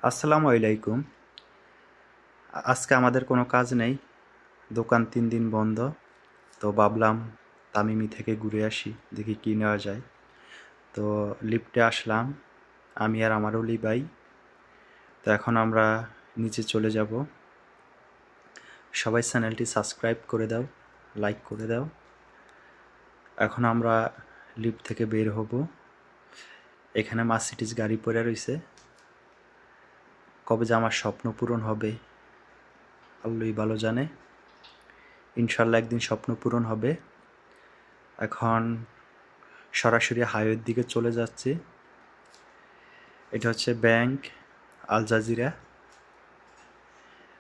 আসসালামু আলাইকুম। আজকে আমাদের কোনো কাজ নেই, দোকান 3 দিন বন্ধ। তো ভাবলাম তামিমি থেকে ঘুরে আসি, দেখি কী নেওয়া যায়। তো লিফটে আসলাম, আমি আর আমার অলি ভাই। তো এখন আমরা নিচে চলে যাব। সবাই চ্যানেলটি সাবস্ক্রাইব করে দাও, লাইক করে দাও। এখন আমরা লিফট থেকে বের হব। এখানে মার্সিডিজ গাড়ি পড়ে রয়েছে। কবে যে আমার স্বপ্ন পূরণ হবে আল্লাহই ভালো জানে। ইনশাল্লাহ একদিন স্বপ্ন পূরণ হবে। এখন সরাসরি হাইওয়ের দিকে চলে যাচ্ছি। এটা হচ্ছে ব্যাংক আল জাজিরা।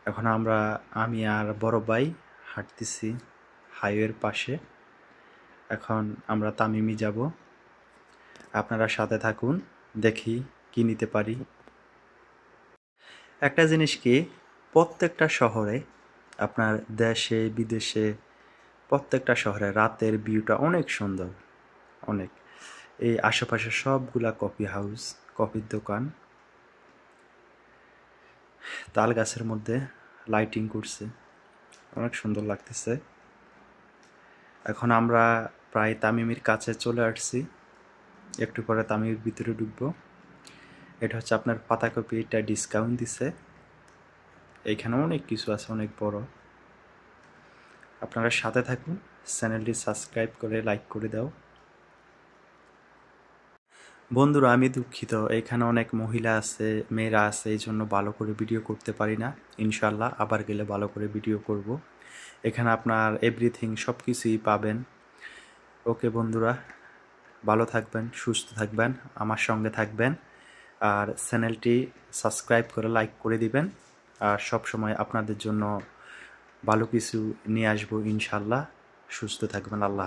এখন আমি আর বড় ভাই হাঁটতেছি হাইওয়ের পাশে। এখন আমরা তামিমি যাব। আপনারা সাথে থাকুন, দেখি কি নিতে পারি। একটা জিনিস কি, প্রত্যেকটা শহরে, আপনার দেশে বিদেশে প্রত্যেকটা শহরে রাতের ভিউটা অনেক সুন্দর, অনেক। এই আশেপাশে সবগুলা কফি হাউস, কফির দোকান, তাল গাছের মধ্যে লাইটিং করছে, অনেক সুন্দর লাগতেছে। এখন আমরা প্রায় তামিমির কাছে চলে আসছি, একটু পরে তামিমির ভিতরে ঢুকবো। এটা হচ্ছে আপনার পাতাকপি, এটা ডিসকাউন্ট দিছে। এইখানে অনেক কিছু আছে, অনেক বড়। আপনারা সাথে থাকুন, চ্যানেলটি সাবস্ক্রাইব করে লাইক করে দাও। বন্ধুরা, আমি দুঃখিত, এখানে অনেক মহিলা আছে, মেয়েরা আছে, এই জন্য ভালো করে ভিডিও করতে পারি না। ইনশাল্লাহ আবার গেলে ভালো করে ভিডিও করব। এখানে আপনার এভরিথিং সব কিছুই পাবেন। ওকে বন্ধুরা, ভালো থাকবেন, সুস্থ থাকবেন, আমার সঙ্গে থাকবেন। আর চ্যানেলটি সাবস্ক্রাইব করে লাইক করে দিবেন। আর সব সময় আপনাদের জন্য ভালো কিছু নিয়ে আসবো ইনশাল্লাহ। সুস্থ থাকবেন। আল্লাহ।